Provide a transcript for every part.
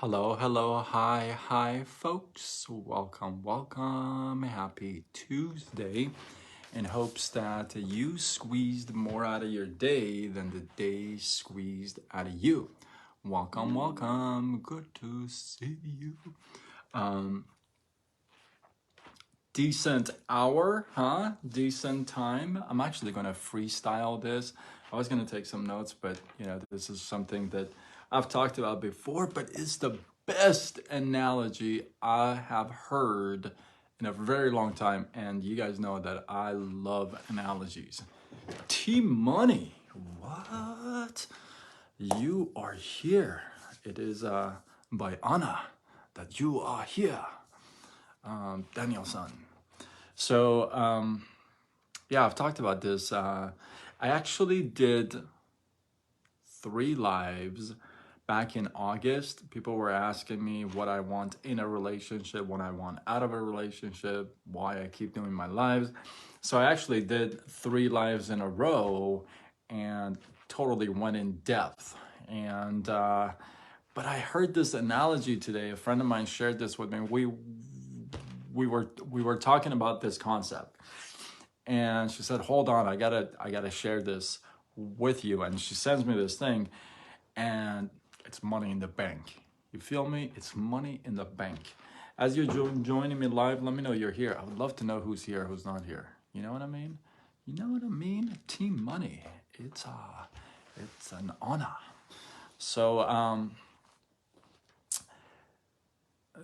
Hello, hello, hi, hi, folks. Welcome, welcome. Happy Tuesday. In hopes that you squeezed more out of your day than the day squeezed out of you. Welcome, welcome. Good to see you. Um, Decent hour, huh? Decent time. I'm actually gonna freestyle this. I was gonna take some notes, but this is something that I've talked about before, but it's the best analogy I have heard in a very long time. And you guys know that I love analogies. T-Money, what? You are here. It is by Anna that you are here, Danielson. So, yeah, I've talked about this. I actually did 3 lives back in August. People were asking me what I want in a relationship, what I want out of a relationship, why I keep doing my lives. So I actually did 3 lives in a row and totally went in depth. And but I heard this analogy today. A friend of mine shared this with me. We were talking about this concept, and she said, "Hold on, I gotta share this with you." And she sends me this thing, and it's money in the bank. You feel me? It's money in the bank. As you're joining me live, let me know you're here. I would love to know who's here, who's not here. You know what I mean? You know what I mean? Team Money. It's an honor. So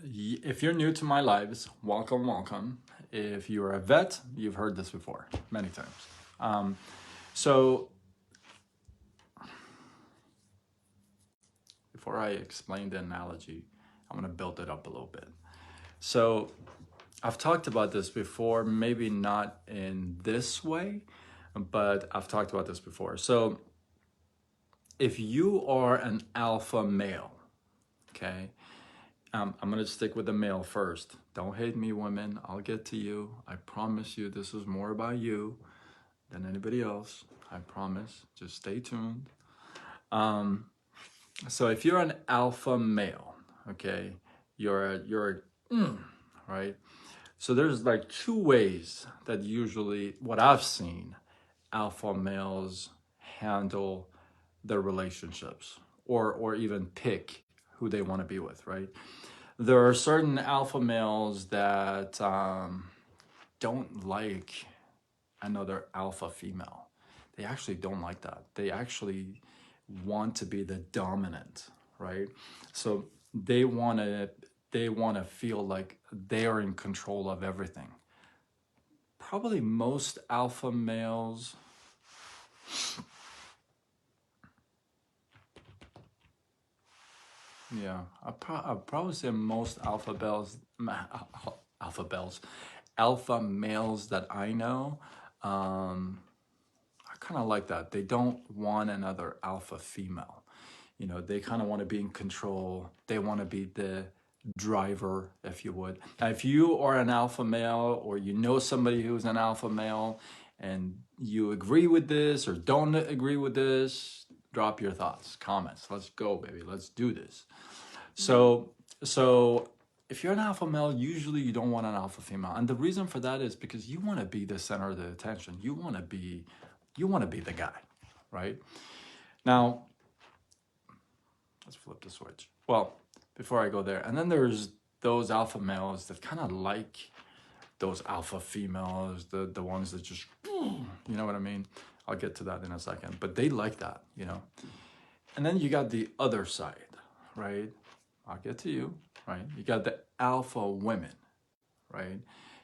if you're new to my lives, welcome, welcome. If you're a vet, you've heard this before many times. So before I explain the analogy, I'm going to build it up a little bit. So I've talked about this before, maybe not in this way, but I've talked about this before. So if you are an alpha male, okay, I'm going to stick with the male first. Don't hate me, women. I'll get to you. I promise you this is more about you than anybody else. I promise. Just stay tuned. So if you're an alpha male, okay, you're right. So there's like 2 ways that usually what I've seen alpha males handle their relationships or even pick who they want to be with, right? There are certain alpha males that don't like another alpha female. They actually don't like that. They actually want to be the dominant, right? So they want to feel like they are in control of everything. Probably most alpha males, yeah, I'd probably say most alpha males that I know, I kind of like that. They don't want another alpha female. They kind of want to be in control. They want to be the driver, if you would. Now, if you are an alpha male or you know somebody who's an alpha male and you agree with this or don't agree with this, drop your thoughts, comments. Let's go, baby. Let's do this. So if you're an alpha male, usually you don't want an alpha female. And the reason for that is because you want to be the center of the attention. You want to be the guy, right? Now, let's flip the switch. Well, before I go there, and then there's those alpha males that kind of like those alpha females, the ones that just, you know what I mean? I'll get to that in a second, but they like that. And then you got the other side, right? I'll get to you, right? You got the alpha women, right?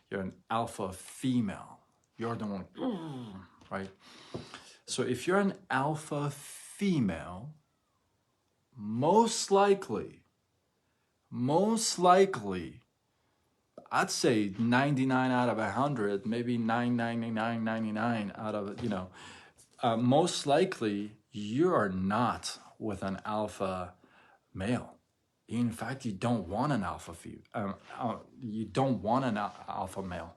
You're an alpha female. You're the one, right? So if you're an alpha female, most likely, I'd say 99 out of 100, maybe 999 out of, most likely you are not with an alpha male. In fact, you don't want an alpha female. You don't want an alpha male.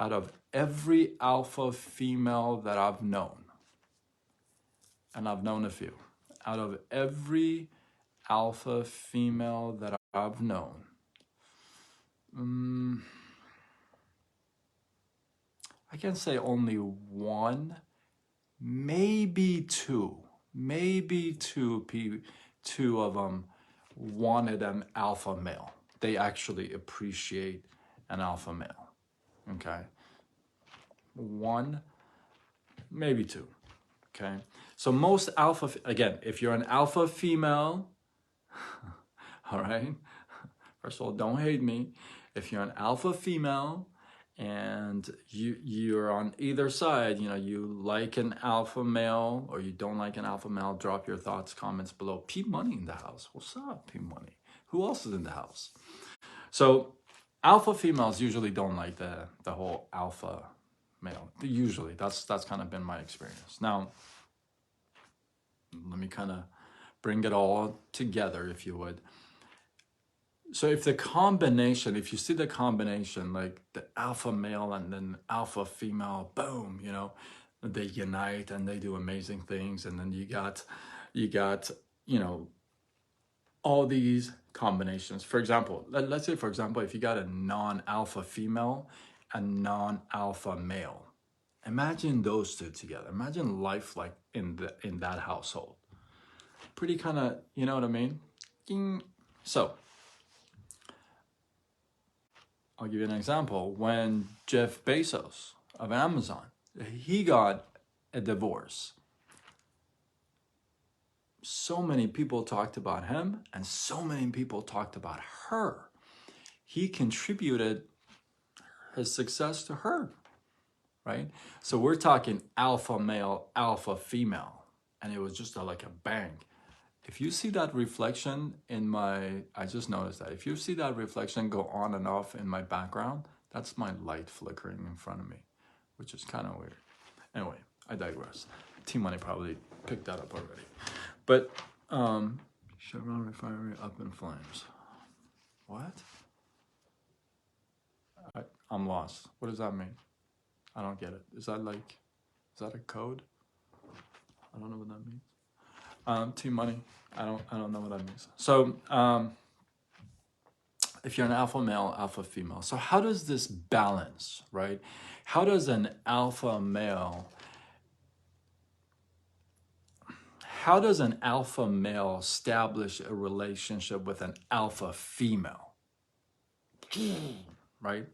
Out of every alpha female that I've known, and I've known a few. Out of every alpha female that I've known, I can say only one, maybe two, two of them wanted an alpha male. They actually appreciate an alpha male. Okay, one, maybe two. Okay, so most alpha, again, if you're an alpha female, all right, first of all, don't hate me. If you're an alpha female and you're on either side, you like an alpha male or you don't like an alpha male, drop your thoughts, comments below. P Money in the house. What's up, P Money? Who else is in the house? So alpha females usually don't like the whole alpha male. Usually, that's kind of been my experience. Now, let me kind of bring it all together, if you would. So if you see the combination, like the alpha male and then alpha female, boom, they unite and they do amazing things. And then you got, all these combinations. For example, let's say, for example, if you got a non-alpha female and non-alpha male, imagine those two together. Imagine life like in that household. Pretty kind of, you know what I mean? So I'll give you an example. When Jeff Bezos of Amazon, he got a divorce, so many people talked about him and so many people talked about her. He contributed his success to her, right? So we're talking alpha male, alpha female, and it was just like a bang. If you see that reflection I just noticed that. If you see that reflection go on and off in my background, that's my light flickering in front of me, which is kind of weird. Anyway, I digress. T-Money probably picked that up already. But Chevron refinery up in flames. What? I'm lost. What does that mean? I don't get it. Is that a code? I don't know what that means. T-Money. I don't know what that means. So if you're an alpha male, alpha female. So how does this balance, right? How does an alpha male establish a relationship with an alpha female? Right?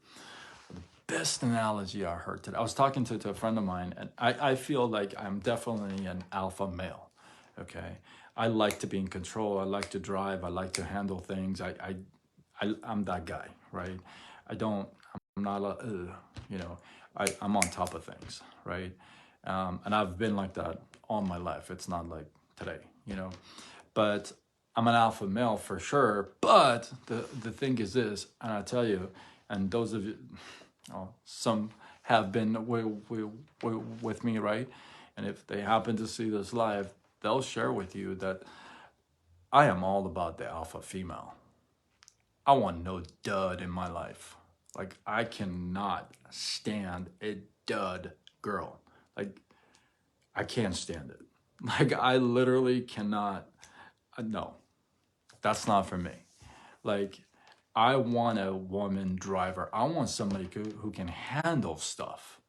The best analogy I heard today. I was talking to a friend of mine, and I feel like I'm definitely an alpha male. Okay, I like to be in control. I like to drive. I like to handle things. I'm that guy, right? I'm not I'm on top of things, right? And I've been like that all my life. It's not like today, but I'm an alpha male for sure. But the thing is this, and I tell you, and those of you, some have been with me, right? And if they happen to see this live, they'll share with you that I am all about the alpha female. I want no dud in my life. Like, I cannot stand a dud girl. Like, I can't stand it. Like, I literally cannot. No, that's not for me. Like, I want a woman driver. I want somebody who can handle stuff.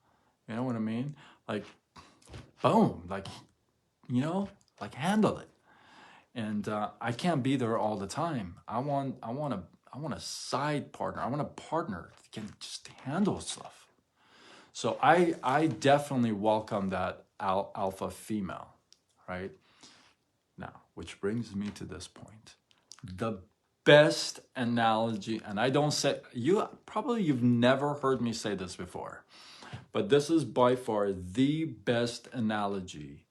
You know what I mean? Like, boom, like, handle it. And I can't be there all the time. I want a side partner. I want a partner that can just handle stuff. So I definitely welcome that alpha female, right? Now, which brings me to this point. The best analogy, and I don't say, you've never heard me say this before, but this is by far the best analogy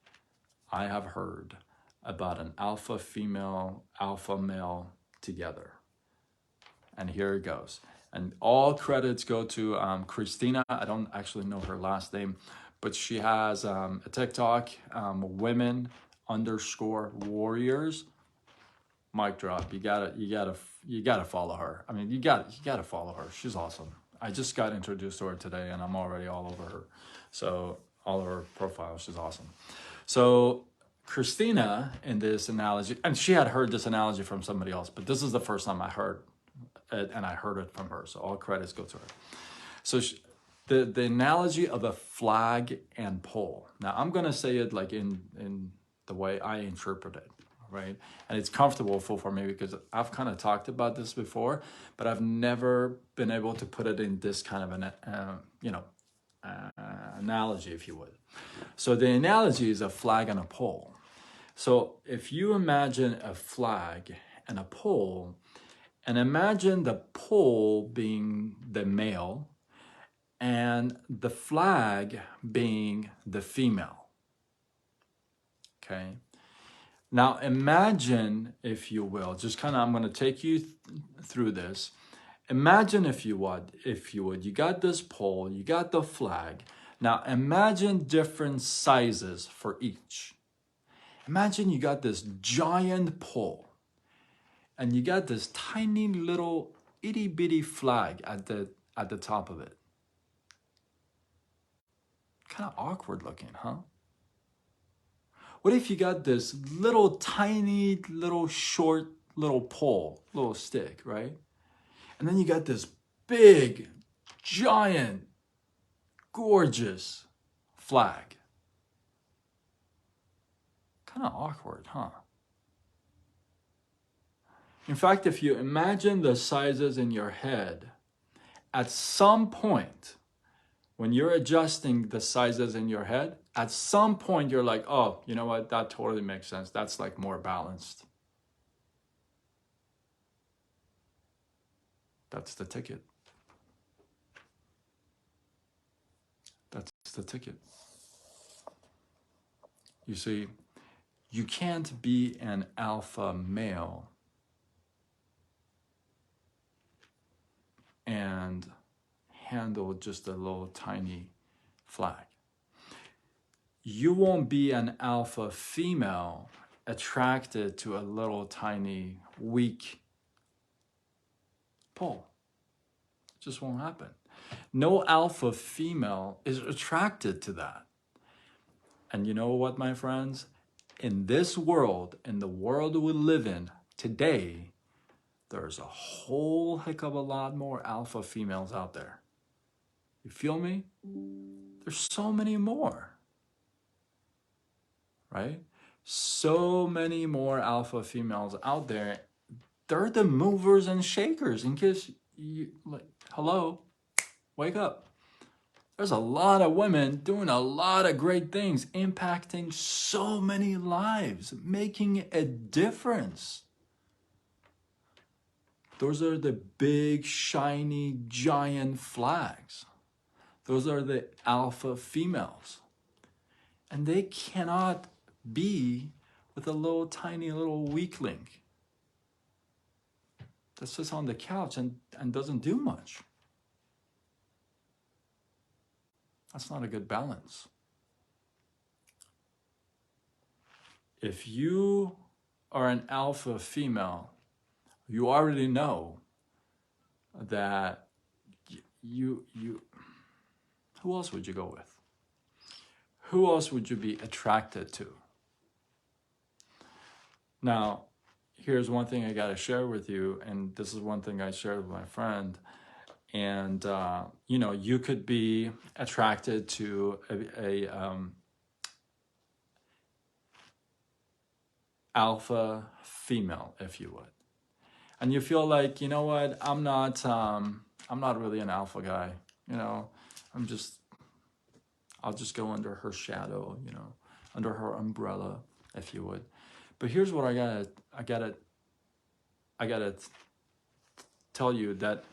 I have heard about an alpha female, alpha male together. And here it goes. And all credits go to Christina. I don't actually know her last name, but she has a TikTok, women_warriors. Mic drop. You gotta follow her. I mean, you gotta follow her. She's awesome. I just got introduced to her today, and I'm already all over her. So all of her profiles, she's awesome. So Christina, in this analogy, and she had heard this analogy from somebody else, but this is the first time I heard it, and I heard it from her. So all credits go to her. So the analogy of a flag and pole. Now I'm gonna say it like in the way I interpret it, right? And it's comfortable for me because I've kind of talked about this before, but I've never been able to put it in this kind of an analogy, if you would. So the analogy is a flag and a pole. So if you imagine a flag and a pole, and imagine the pole being the male and the flag being the female, okay? Now imagine, if you will, just kind of, I'm going to take you through this. Imagine, if you would, you got this pole, you got the flag. Now imagine different sizes for each. Imagine you got this giant pole and you got this tiny little itty bitty flag at the top of it. Kind of awkward looking, huh? What if you got this little tiny little short little pole, little stick, right? And then you got this big, giant, gorgeous flag. Kind of awkward, huh? In fact, if you imagine the sizes in your head, at some point, when you're adjusting the sizes in your head, at some point you're like, oh, you know what? That totally makes sense. That's like more balanced. That's the ticket. That's the ticket. You see, you can't be an alpha male and handle just a little tiny flag. You won't be an alpha female attracted to a little tiny weak pole. It just won't happen. No alpha female is attracted to that. And you know what, my friends? In this world, in the world we live in today, there's a whole heck of a lot more alpha females out there. You feel me? There's so many more, right? So many more alpha females out there. They're the movers and shakers. In case you, like, hello, wake up. There's a lot of women doing a lot of great things, impacting so many lives, making a difference. Those are the big, shiny, giant flags. Those are the alpha females. And they cannot be with a little tiny little weakling that sits on the couch and doesn't do much. That's not a good balance. If you are an alpha female, you already know that you who else would you go with? Who else would you be attracted to? Now, here's one thing I got to share with you, and this is one thing I shared with my friend. And you could be attracted to a alpha female, if you would, and you feel like, you know what, I'm not really an alpha guy. I'll just go under her shadow, under her umbrella, if you would. But here's what I gotta tell you, that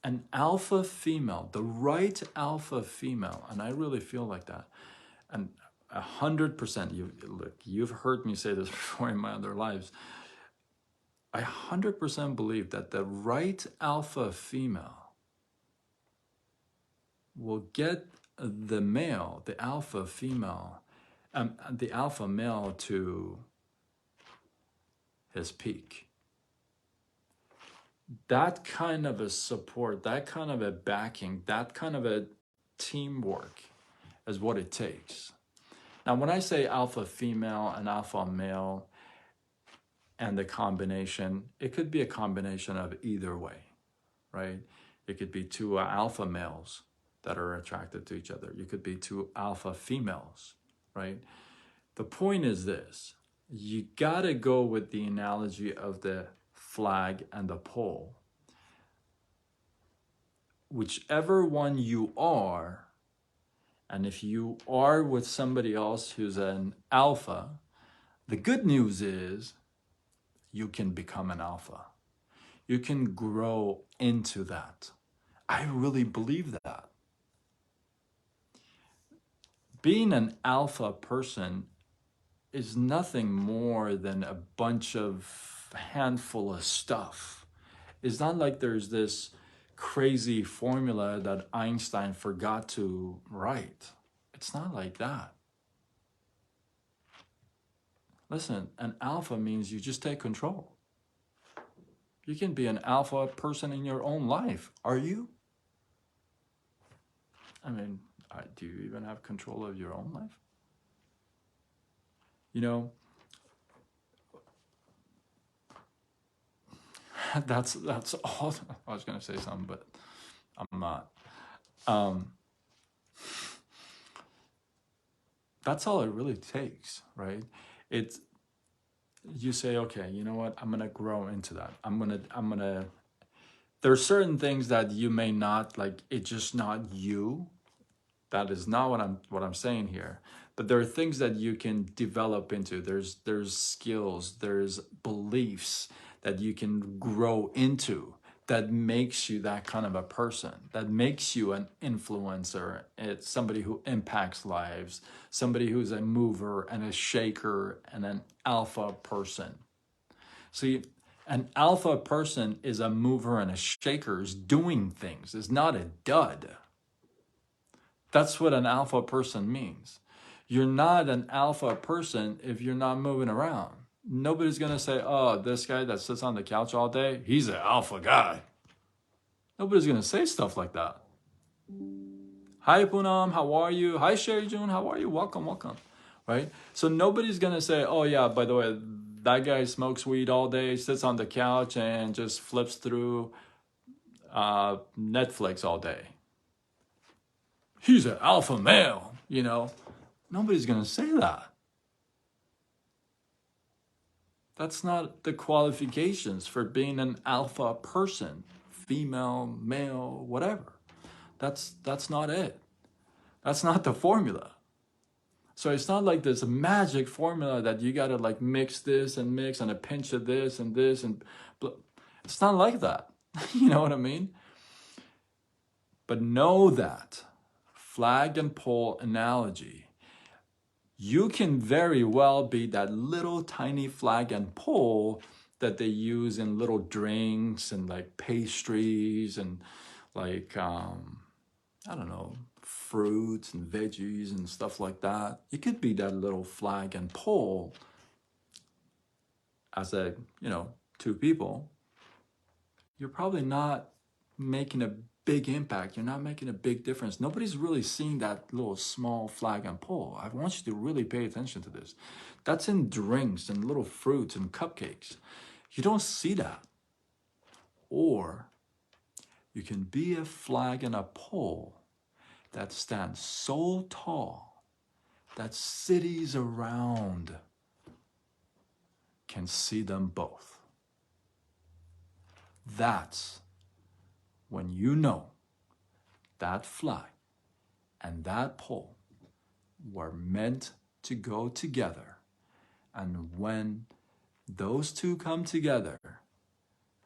an alpha female, the right alpha female, and I really feel like that, and 100%, you've heard me say this before in my other lives, I 100% believe that the right alpha female will get the male, the alpha female, the alpha male to his peak. That kind of a support, that kind of a backing, that kind of a teamwork is what it takes. Now, when I say alpha female and alpha male and the combination, it could be a combination of either way, right? It could be two alpha males that are attracted to each other. You could be two alpha females, right? The point is this: you gotta go with the analogy of the flag and the pole. Whichever one you are, and if you are with somebody else who's an alpha, the good news is you can become an alpha. You can grow into that. I really believe that. Being an alpha person is nothing more than a bunch of handful of stuff. It's not like there's this crazy formula that Einstein forgot to write. It's not like that. Listen, an alpha means you just take control. You can be an alpha person in your own life. Are you? I mean, do you even have control of your own life? You know, that's all. I was going to say something, but I'm not. That's all it really takes, right? It's, you say, okay, you know what? I'm going to grow into that. I'm going to, there are certain things that you may not like. It's just not you. That is not what I'm saying here. But there are things that you can develop into. There's skills, there's beliefs that you can grow into that makes you that kind of a person, that makes you an influencer. It's somebody who impacts lives, somebody who's a mover and a shaker and an alpha person. See, an alpha person is a mover and a shaker, is doing things, is not a dud. That's what an alpha person means. You're not an alpha person if you're not moving around. Nobody's going to say, oh, this guy that sits on the couch all day, he's an alpha guy. Nobody's going to say stuff like that. Hi, Poonam, how are you? Hi, Sherry June, how are you? Welcome, welcome. Right? So nobody's going to say, oh, yeah, by the way, that guy smokes weed all day, sits on the couch, and just flips through Netflix all day. He's an alpha male, you know. Nobody's going to say that. That's not the qualifications for being an alpha person, female, male, whatever. That's not it. That's not the formula. So it's not like this magic formula that you got to like mix this and mix and a pinch of this and this and it's not like that. You know what I mean? But know that flag and pole analogy, you can very well be that little tiny flag and pole that they use in little drinks and like pastries and like, I don't know, fruits and veggies and stuff like that. You could be that little flag and pole as a, you know, two people. You're probably not making a big impact. You're not making a big difference. Nobody's really seeing that little small flag and pole. I want you to really pay attention to this. That's in drinks and little fruits and cupcakes. You don't see that. Or you can be a flag and a pole that stands so tall that cities around can see them both. That's when you know that flag and that pole were meant to go together. And when those two come together,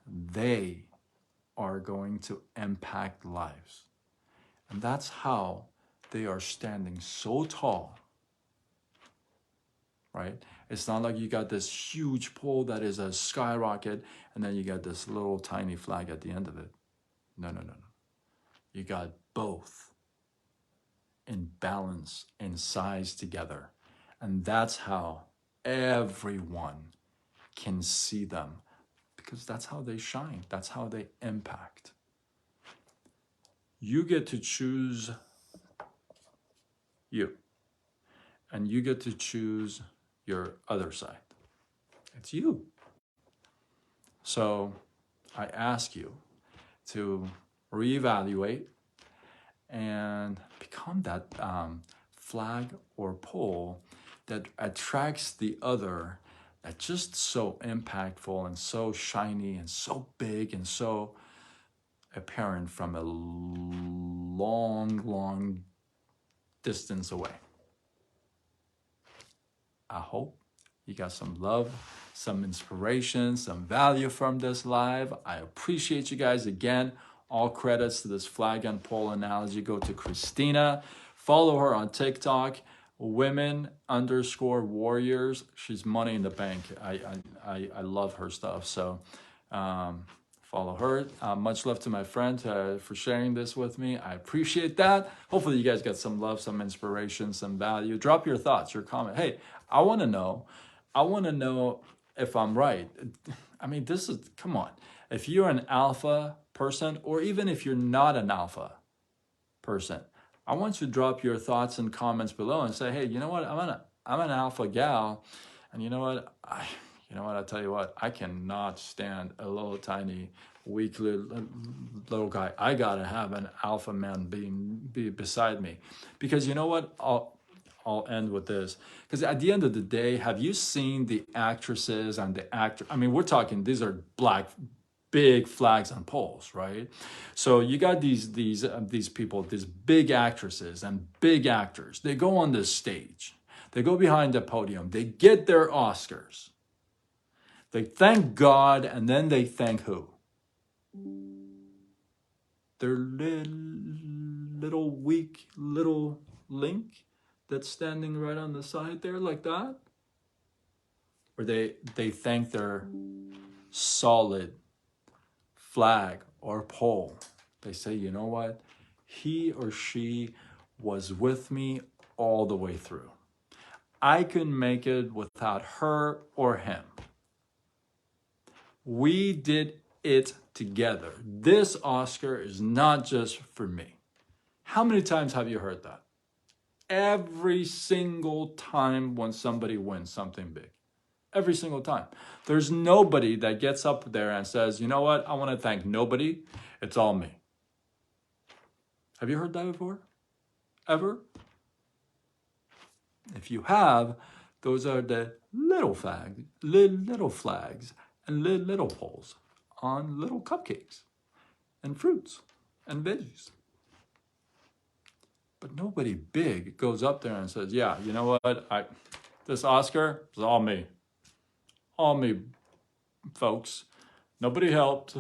they are going to impact lives. And that's how they are standing so tall, right? It's not like you got this huge pole that is a skyrocket and then you got this little tiny flag at the end of it. No. You got both in balance, in size together. And that's how everyone can see them, because that's how they shine. That's how they impact. You get to choose you. and you get to choose your other side. It's you. So I ask you to reevaluate and become that flag or pole that attracts the other, that's just so impactful and so shiny and so big and so apparent from a long distance away. I hope you got some love, some inspiration, some value from this live. I appreciate you guys again. All credits to this flag and pole analogy go to Christina. Follow her on TikTok, women_warriors. She's money in the bank. I love her stuff. So follow her. Much love to my friend for sharing this with me. I appreciate that. Hopefully you guys got some love, some inspiration, some value. Drop your thoughts, your comment. Hey, I want to know if I'm right. I mean, this is, come on. If you're an alpha person, or even if you're not an alpha person, I want you to drop your thoughts and comments below and say, hey, you know what? I'm an alpha gal. And you know what? I tell you what, I cannot stand a little tiny, weak little guy. I gotta have an alpha man be beside me. Because you know what? I'll end with this. Because at the end of the day, have you seen the actresses and the actor? I mean, we're talking, these are big flags and poles, right? So you got these people, these big actresses and big actors. They go on this stage. They go behind the podium. They get their Oscars. They thank God, and then they thank who? Their little weak little link that's standing right on the side there like that? Or they thank their solid flag or pole. They say, you know what? He or she was with me all the way through. I couldn't make it without her or him. We did it together. This Oscar is not just for me. How many times have you heard that? Every single time when somebody wins something big. Every single time. There's nobody that gets up there and says, you know what? I want to thank nobody. It's all me. Have you heard that before? Ever? If you have, those are the little flags and little poles on little cupcakes and fruits and veggies. But nobody big goes up there and says, yeah, you know what? This Oscar is all me. All me, folks. Nobody helped.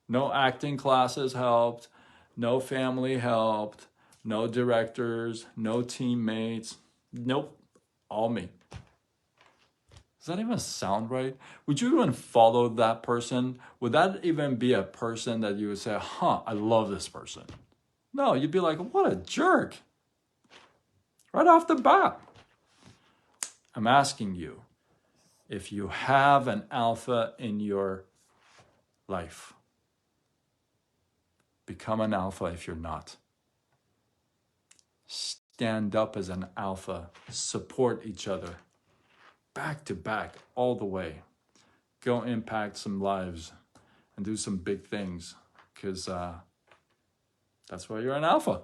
No acting classes helped. No family helped. No directors. No teammates. Nope. All me. Does that even sound right? Would you even follow that person? Would that even be a person that you would say, I love this person? No, you'd be like, what a jerk. Right off the bat. I'm asking you, if you have an alpha in your life, become an alpha if you're not. Stand up as an alpha. Support each other. Back to back, all the way. Go impact some lives and do some big things, because that's why you're an alpha.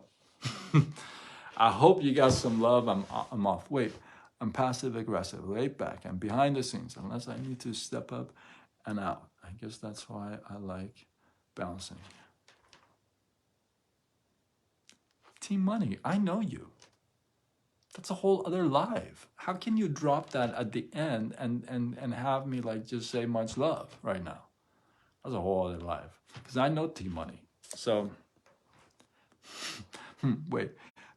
I hope you got some love. I'm off. Wait, I'm passive aggressive, laid back. I'm behind the scenes unless I need to step up and out. I guess that's why I like bouncing. Team Money, I know you. That's a whole other live. How can you drop that at the end and have me like just say much love right now? That's a whole other live. Because I know Team Money. So, wait,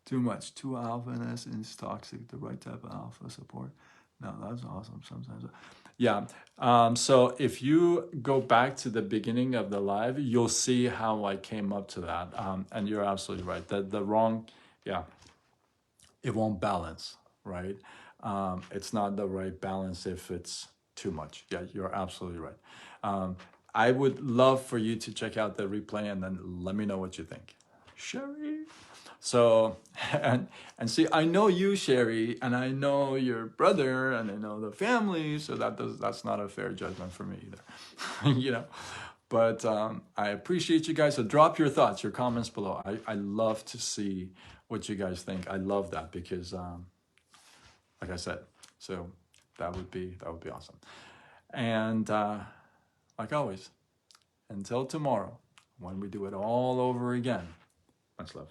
too much. Too alphaness is toxic. The right type of alpha support. No, that's awesome sometimes. Yeah. So if you go back to the beginning of the live, you'll see how I came up to that. And you're absolutely right. The wrong, yeah, it won't balance, right? It's not the right balance if it's too much. Yeah, you're absolutely right. I would love for you to check out the replay and then let me know what you think. Sherry, So, and see, I know you, Sherry, and I know your brother, and I know the family, so that's not a fair judgment for me either, you know. But I appreciate you guys. So drop your thoughts, your comments below. I love to see what you guys think. I love that because, like I said, so that would be awesome. And like always, until tomorrow, when we do it all over again, much love.